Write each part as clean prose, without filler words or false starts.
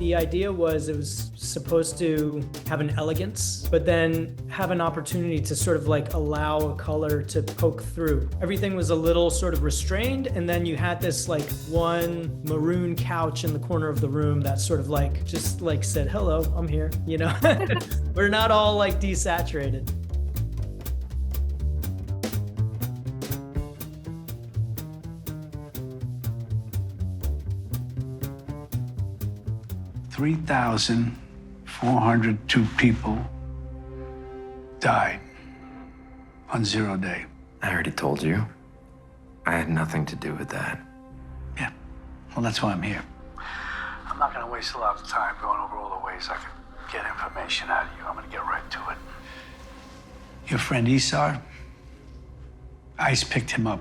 The idea was it was supposed to have an elegance, but then have an opportunity to sort of like allow a color to poke through. Everything was a little sort of restrained, and then you had this like one maroon couch in the corner of the room that sort of like just like said, hello, I'm here, you know? We're not all like desaturated. $3,402 people died on 0 day. I already told you. I had nothing to do with that. Yeah, well, that's why I'm here. I'm not gonna waste a lot of time going over all the ways I can get information out of you. I'm gonna get right to it. Your friend Isar, ICE picked him up.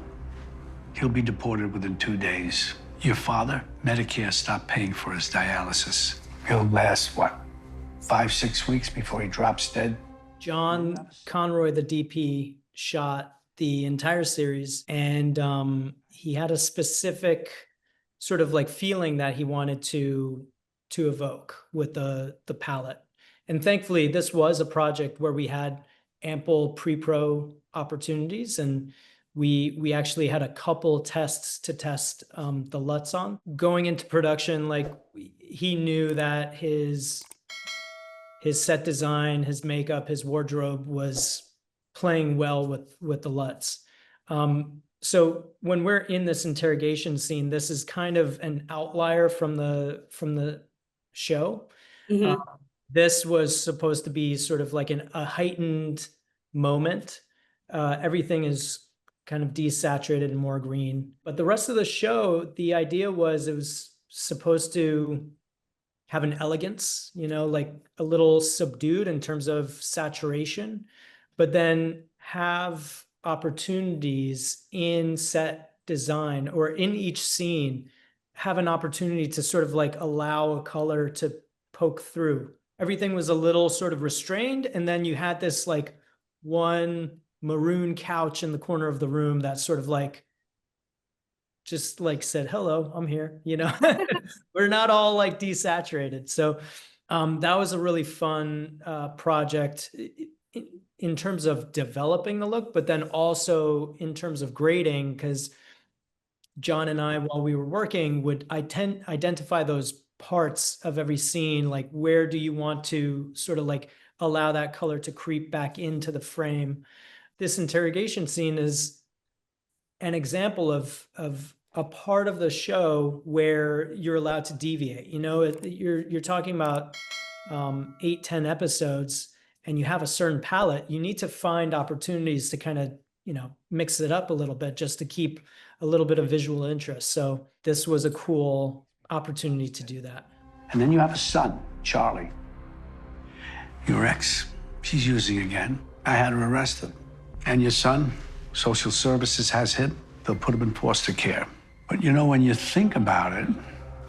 He'll be deported within 2 days. Your father, Medicare stopped paying for his dialysis. He'll last, what, 5-6 weeks before he drops dead? John Conroy, the DP, shot the entire series, and he had a specific sort of like feeling that he wanted to evoke with the palette. And thankfully, this was a project where we had ample pre-pro opportunities, and we actually had a couple tests to test the LUTS on. Going into production, like he knew that his set design, his makeup, his wardrobe was playing well with the LUTs. So when we're in this interrogation scene, this is kind of an outlier from the show. Mm-hmm. This was supposed to be sort of like a heightened moment. Everything is kind of desaturated and more green. But the rest of the show, the idea was it was supposed to have an elegance, you know, like a little subdued in terms of saturation, but then have opportunities in set design or in each scene, have an opportunity to sort of like allow a color to poke through. Everything was a little sort of restrained, and then you had this like one maroon couch in the corner of the room that sort of like just like said, hello, I'm here, you know? We're not all like desaturated. So that was a really fun project in terms of developing the look, but then also in terms of grading, because John and I, while we were working, would identify those parts of every scene, like where do you want to sort of like allow that color to creep back into the frame. This interrogation scene is an example of a part of the show where you're allowed to deviate. You know, you're talking about 8-10 episodes, and you have a certain palette. You need to find opportunities to kind of, you know, mix it up a little bit just to keep a little bit of visual interest. So this was a cool opportunity to do that. And then you have a son, Charlie. Your ex, she's using again. I had her arrested. And your son, social services has him. They'll put him in foster care. But you know, when you think about it,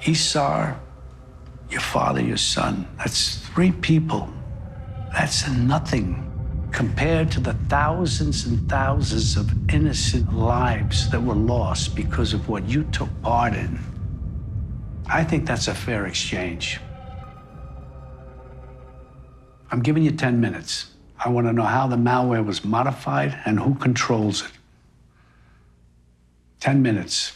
Isar, your father, your son, that's 3 people. That's nothing compared to the thousands and thousands of innocent lives that were lost because of what you took part in. I think that's a fair exchange. I'm giving you 10 minutes. I want to know how the malware was modified and who controls it. 10 minutes.